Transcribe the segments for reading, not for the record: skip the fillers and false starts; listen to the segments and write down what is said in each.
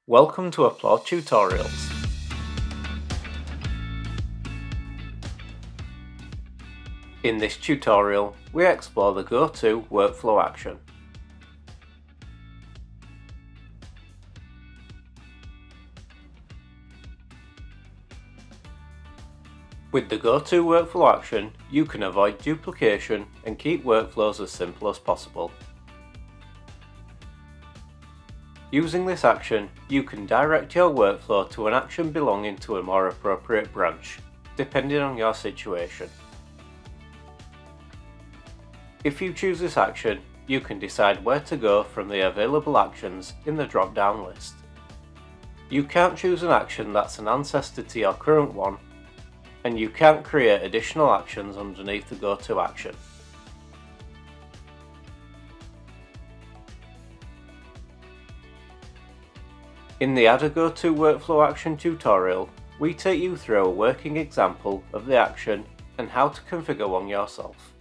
Welcome to Applaud Tutorials. In this tutorial, we explore the go-to workflow action. With the go-to workflow action, you can avoid duplication and keep workflows as simple as possible. Using this action, you can direct your workflow to an action belonging to a more appropriate branch, depending on your situation. If you choose this action, you can decide where to go from the available actions in the drop-down list. You can't choose an action that's an ancestor to your current one, and you can't create additional actions underneath the go-to action. In the Add a Go-To Workflow Action tutorial, we take you through a working example of the action and how to configure one yourself.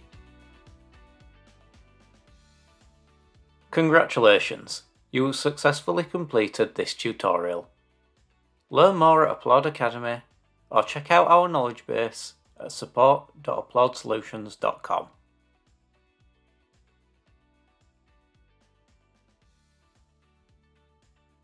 Congratulations! You have successfully completed this tutorial. Learn more at Applaud Academy or check out our knowledge base at support.applaudsolutions.com.